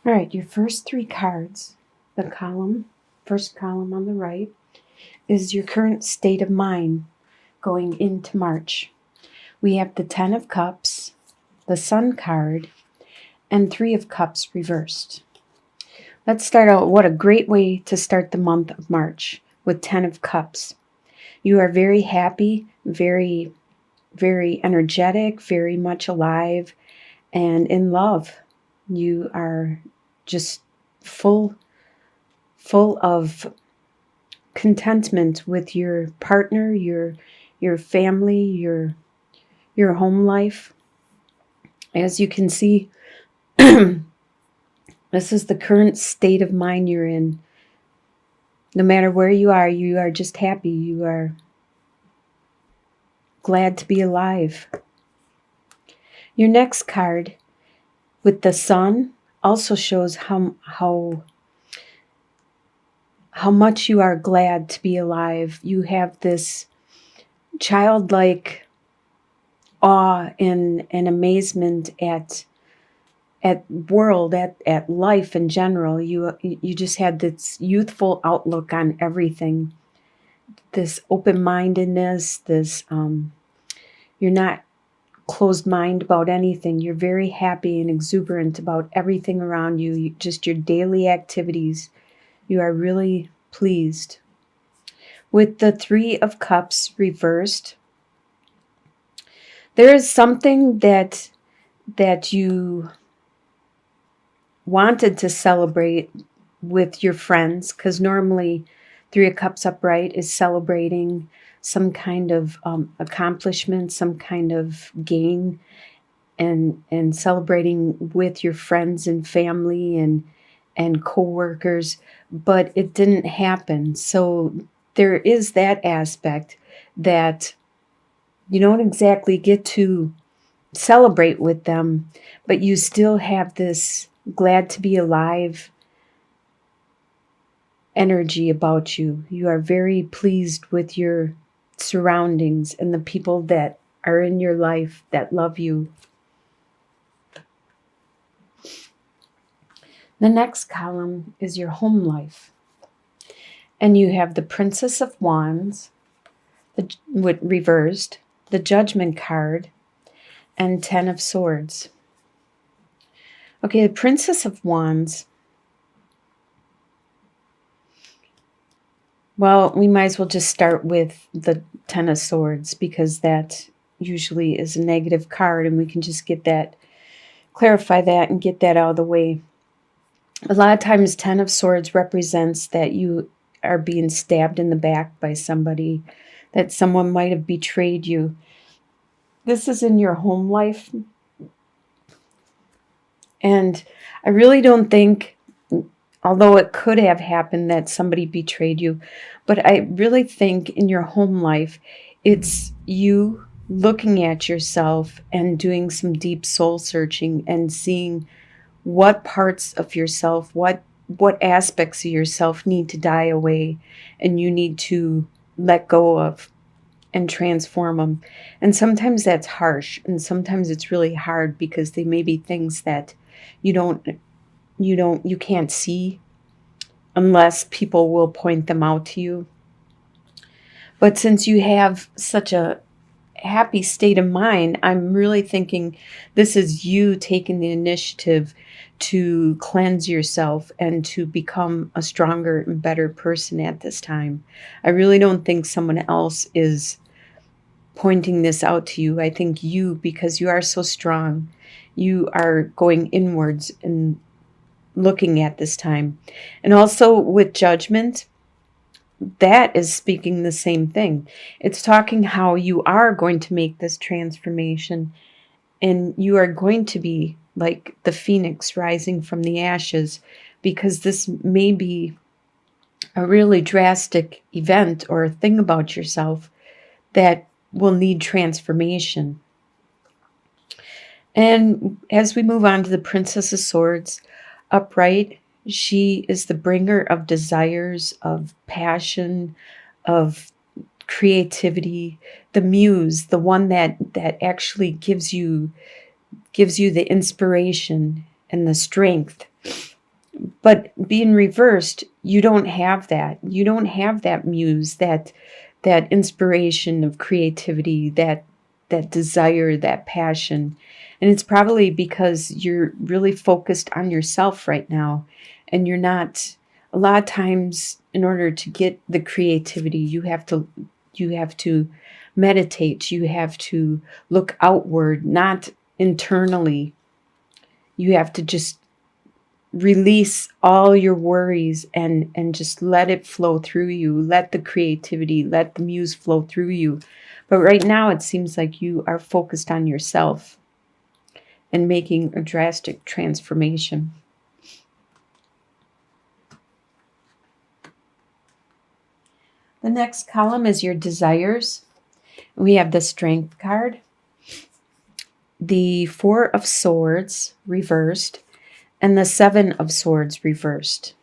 All right, your first three cards, first column on the right, is your current state of mind going into March. We have the Ten of Cups, the Sun card, and Three of Cups reversed. Let's start out. What a great way to start the month of March with Ten of Cups. You are very happy, very, very energetic, very much alive, and in love. You are just full of contentment with your partner, your family, your home life. As you can see, this is the current state of mind you're in. No matter where you are just happy. You are glad to be alive. Your next card with the Sun also shows how much you are glad to be alive. You have this childlike awe and amazement at life in general. You just had this youthful outlook on everything, this open-mindedness, this you're not closed mind about anything. You're very happy and exuberant about everything around you, just your daily activities. You are really pleased. With the Three of Cups reversed, there is something that you wanted to celebrate with your friends, because normally Three of Cups upright is celebrating some kind of accomplishment, some kind of gain, and celebrating with your friends and family and co-workers, but it didn't happen. So there is that aspect that you don't exactly get to celebrate with them, but you still have this glad to be alive energy about you. You are very pleased with your surroundings and the people that are in your life that love you. The next column is your home life. And you have the Princess of Wands, reversed, the Judgment card, and Ten of Swords. Okay, the Princess of Wands. Well, we might as well just start with the Ten of Swords, because that usually is a negative card, and we can just clarify that and get that out of the way. A lot of times Ten of Swords represents that you are being stabbed in the back by somebody, that someone might have betrayed you. This is in your home life. And I really don't think, although it could have happened that somebody betrayed you, but I really think in your home life, it's you looking at yourself and doing some deep soul searching and seeing what parts of yourself, what aspects of yourself need to die away and you need to let go of and transform them. And sometimes that's harsh, and sometimes it's really hard because they may be things that you can't see unless people will point them out to you. But since you have such a happy state of mind, I'm really thinking this is you taking the initiative to cleanse yourself and to become a stronger and better person at this time. I really don't think someone else is pointing this out to you. I think you, because you are so strong, you are going inwards and looking at this time. And also with Judgment, that is speaking the same thing. It's talking how you are going to make this transformation, and you are going to be like the phoenix rising from the ashes, because this may be a really drastic event or a thing about yourself that will need transformation. And as we move on to the Princess of Swords, upright, she is the bringer of desires, of passion, of creativity, the muse, the one that actually gives you the inspiration and the strength But being reversed, you don't have that. You don't have that muse, that inspiration of creativity, that desire, that passion. And it's probably because you're really focused on yourself right now, and you're not, a lot of times in order to get the creativity, you have to meditate, you have to look outward, not internally. You have to just release all your worries and just let it flow through you. Let the creativity, let the muse flow through you. But right now it seems like you are focused on yourself and making a drastic transformation. The next column is your desires. We have the Strength card, the Four of Swords reversed, and the Seven of Swords reversed.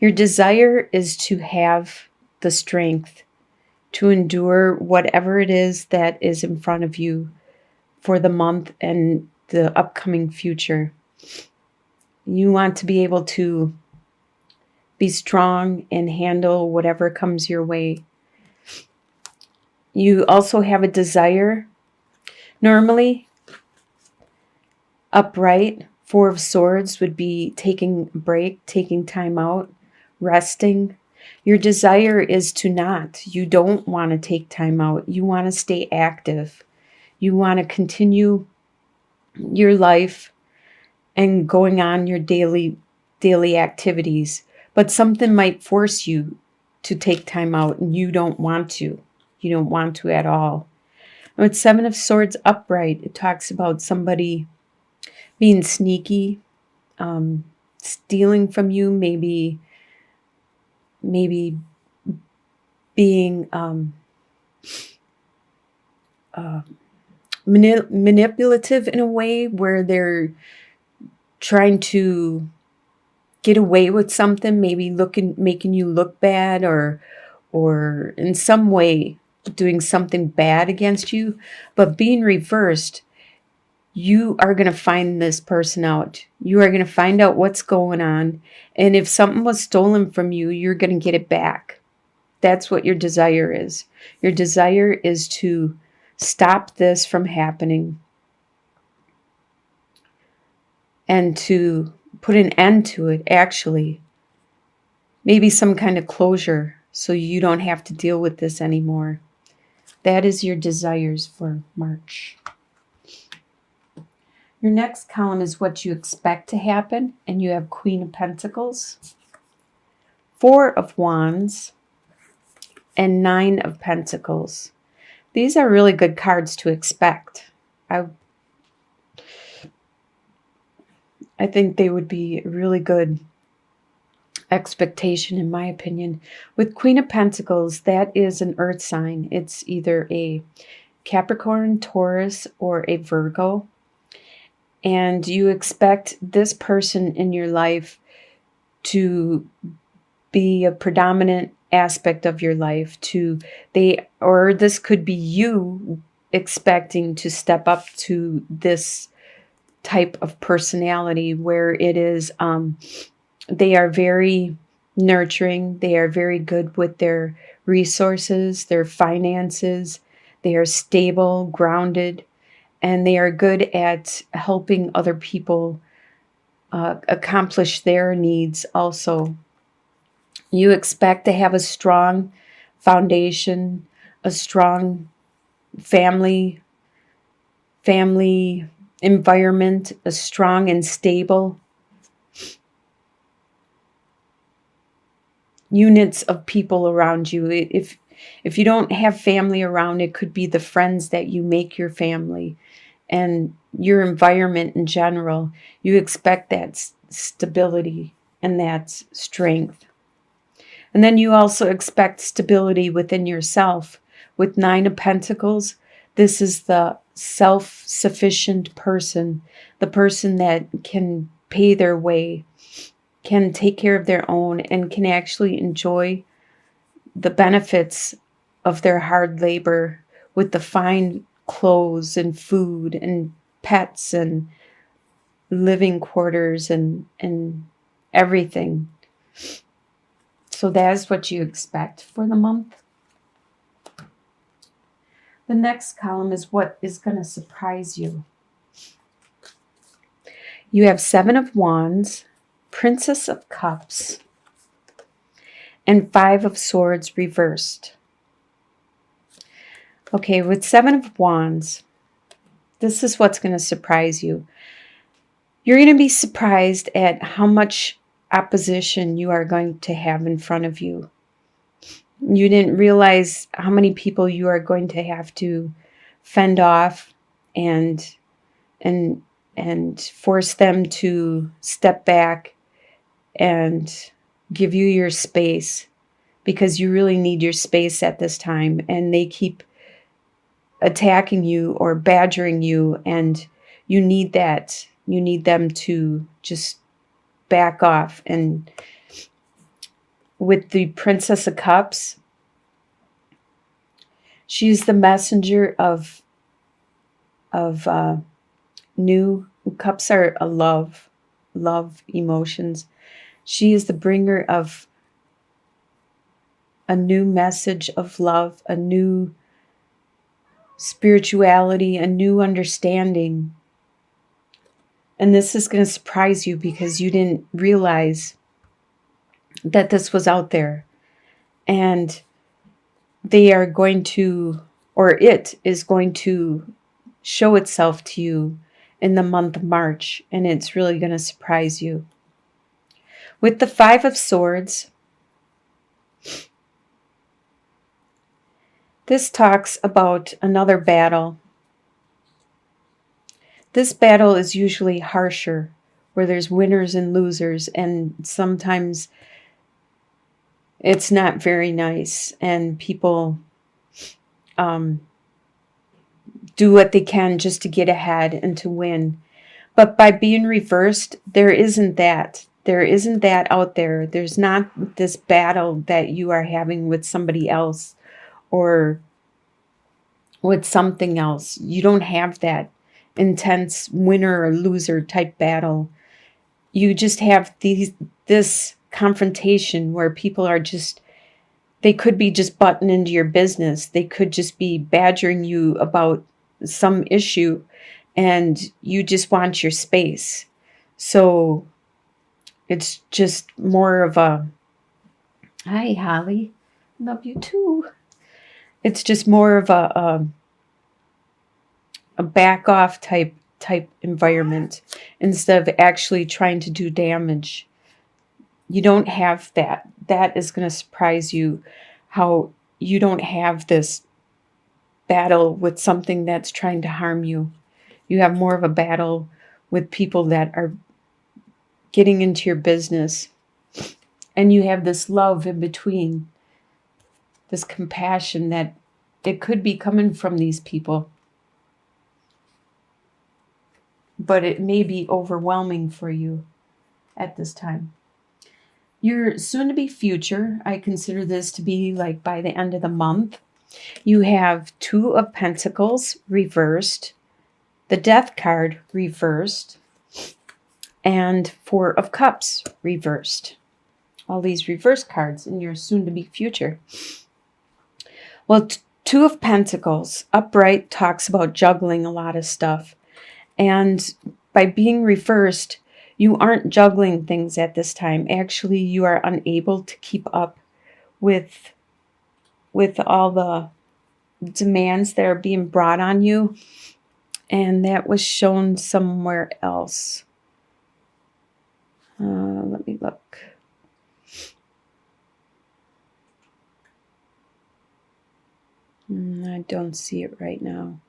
Your desire is to have the strength to endure whatever it is that is in front of you for the month and the upcoming future. You want to be able to be strong and handle whatever comes your way. You also have a desire, normally upright, Four of Swords would be taking a break, taking time out, resting. Your desire is to not. You don't want to take time out. You want to stay active. You want to continue your life and going on your daily activities. But something might force you to take time out and you don't want to. You don't want to at all. With Seven of Swords upright, it talks about somebody being sneaky, stealing from you, maybe being manipulative in a way where they're trying to get away with something, maybe making you look bad, or in some way doing something bad against you. But being reversed, you are going to find this person out. You are going to find out what's going on. And if something was stolen from you, you're going to get it back. That's what your desire is. Your desire is to stop this from happening and to put an end to it, actually. Maybe some kind of closure so you don't have to deal with this anymore. That is your desires for March. Your next column is what you expect to happen, and you have Queen of Pentacles, Four of Wands, and Nine of Pentacles. These are really good cards to expect. I think they would be a really good expectation, in my opinion. With Queen of Pentacles, that is an earth sign. It's either a Capricorn, Taurus, or a Virgo. And you expect this person in your life to be a predominant aspect of your life, or this could be you expecting to step up to this type of personality where it is they are very nurturing, they are very good with their resources, their finances, they are stable, grounded, and they are good at helping other people accomplish their needs also. You expect to have a strong foundation, a strong family environment, a strong and stable units of people around you. If you don't have family around, it could be the friends that you make your family and your environment in general. You expect that stability and that strength. And then you also expect stability within yourself. With Nine of Pentacles, this is the self-sufficient person, the person that can pay their way, can take care of their own, and can actually enjoy the benefits of their hard labor with the fine clothes and food and pets and living quarters and everything. So that is what you expect for the month. The next column is what is going to surprise you. You have Seven of Wands, Princess of Cups, and Five of Swords reversed. Okay, with Seven of Wands, this is what's going to surprise you. You're going to be surprised at how much opposition you are going to have in front of you. You didn't realize how many people you are going to have to fend off and force them to step back and give you your space, because you really need your space at this time, and they keep attacking you or badgering you, and you need that. You need them to just back off. And with the Princess of Cups, she's the messenger of new. Cups are a love emotions. She is the bringer of a new message of love, a new spirituality, a new understanding. And this is going to surprise you because you didn't realize that this was out there. And they are going to, or it is going to show itself to you in the month of March. And it's really going to surprise you. With the Five of Swords, this talks about another battle. This battle is usually harsher, where there's winners and losers, and sometimes it's not very nice, and people do what they can just to get ahead and to win. But by being reversed, there isn't that. There isn't that out there. There's not this battle that you are having with somebody else or with something else. You don't have that intense winner or loser type battle. You just have this confrontation where people are just, they could be just butting into your business. They could just be badgering you about some issue, and you just want your space. So it's just more of a, hi Holly, love you too. It's just more of a back off type environment instead of actually trying to do damage. You don't have that. That is going to surprise you, how you don't have this battle with something that's trying to harm you. You have more of a battle with people that are getting into your business. And you have this love in between, this compassion that it could be coming from these people. But it may be overwhelming for you at this time. Your soon-to-be future, I consider this to be like by the end of the month. You have Two of Pentacles reversed, the Death card reversed, and Four of Cups reversed. All these reverse cards in your soon-to-be future. Well, Two of Pentacles upright talks about juggling a lot of stuff. And by being reversed, you aren't juggling things at this time. Actually, you are unable to keep up with all the demands that are being brought on you. And that was shown somewhere else. Let me look. I don't see it right now.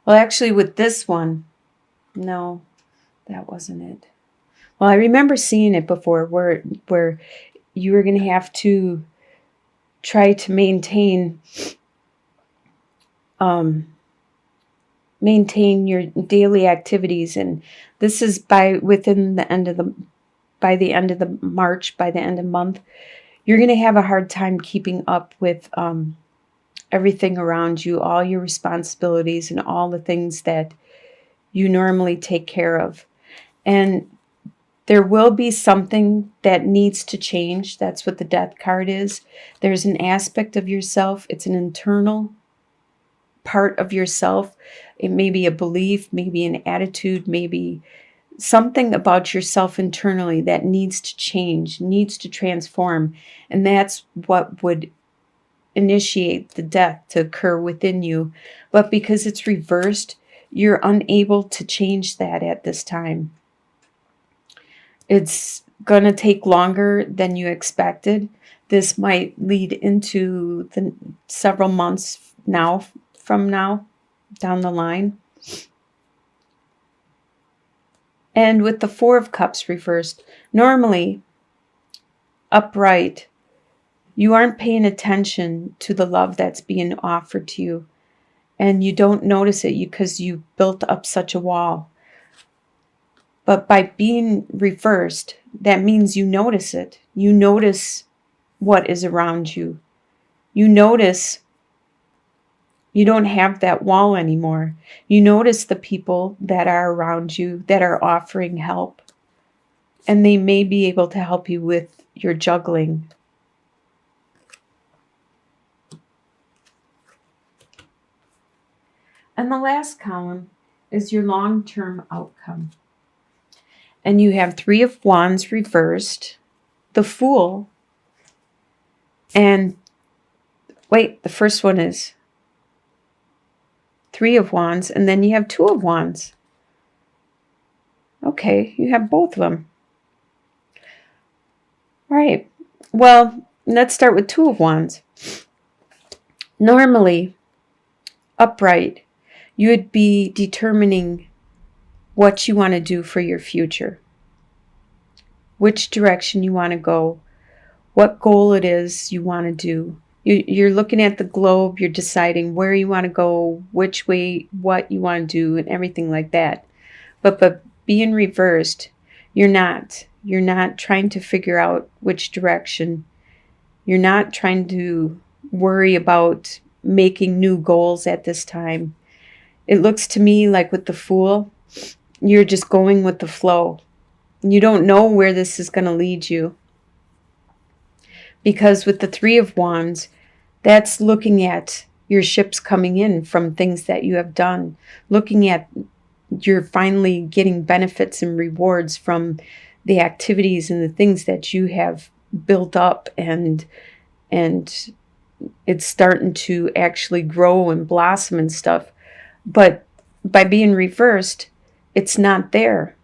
Well, actually, with this one, no, that wasn't it. Well, I remember seeing it before where you were going to have to try to maintain your daily activities, and this is by the end of the March, by the end of the month, you're going to have a hard time keeping up with everything around you, all your responsibilities and all the things that you normally take care of. And there will be something that needs to change. That's what the Death card is. There's an aspect of yourself. It's an internal part of yourself. It may be a belief, maybe an attitude, maybe something about yourself internally that needs to change, needs to transform. And that's what would initiate the death to occur within you. But because it's reversed, you're unable to change that at this time. It's going to take longer than you expected. This might lead into the several months from now down the line. And with the Four of Cups reversed, normally upright, you aren't paying attention to the love that's being offered to you. And you don't notice it because you built up such a wall. But by being reversed, that means you notice it. You notice what is around you. You notice you don't have that wall anymore. You notice the people that are around you that are offering help. And they may be able to help you with your juggling. And the last column is your long-term outcome. And you have Three of Wands reversed, the Fool, and wait, the first one is Three of Wands, and then you have Two of Wands. Okay, you have both of them. All right, well, let's start with Two of Wands. Normally, upright, you would be determining what you want to do for your future, which direction you want to go, what goal it is you want to do. You're looking at the globe, you're deciding where you want to go, which way, what you want to do, and everything like that. But being reversed, you're not trying to figure out which direction. You're not trying to worry about making new goals at this time. It looks to me like with the Fool, you're just going with the flow. You don't know where this is going to lead you. Because with the Three of Wands, that's looking at your ships coming in from things that you have done. Looking at you're finally getting benefits and rewards from the activities and the things that you have built up, and it's starting to actually grow and blossom and stuff. But by being reversed, it's not there.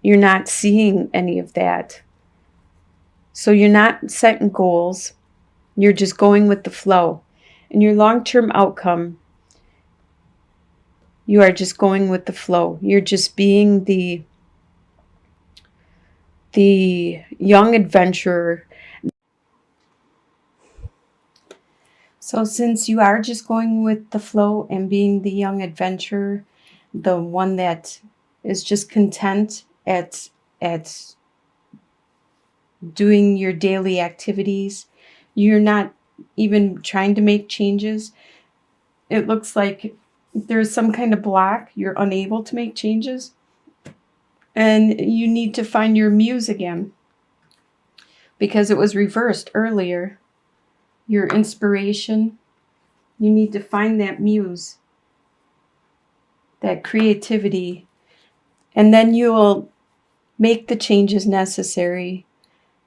You're not seeing any of that. So you're not setting goals. You're just going with the flow. And your long-term outcome, you are just going with the flow. You're just being the young adventurer. So since you are just going with the flow and being the young adventurer, the one that is just content at doing your daily activities, you're not even trying to make changes. It looks like there's some kind of block. You're unable to make changes. And you need to find your muse again. Because it was reversed earlier. Your inspiration. You need to find that muse. That creativity. And then you will make the changes necessary.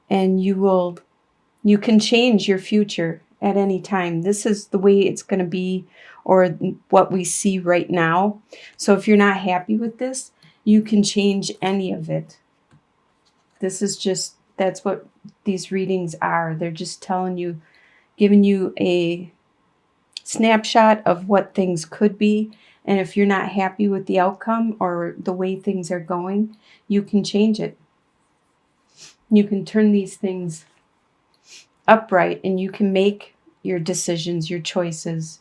And you can change your future at any time. This is the way it's going to be, or what we see right now. So if you're not happy with this, you can change any of it. That's what these readings are. They're just telling you, giving you a snapshot of what things could be. And if you're not happy with the outcome or the way things are going, you can change it. You can turn these things upright, and you can make your decisions, your choices.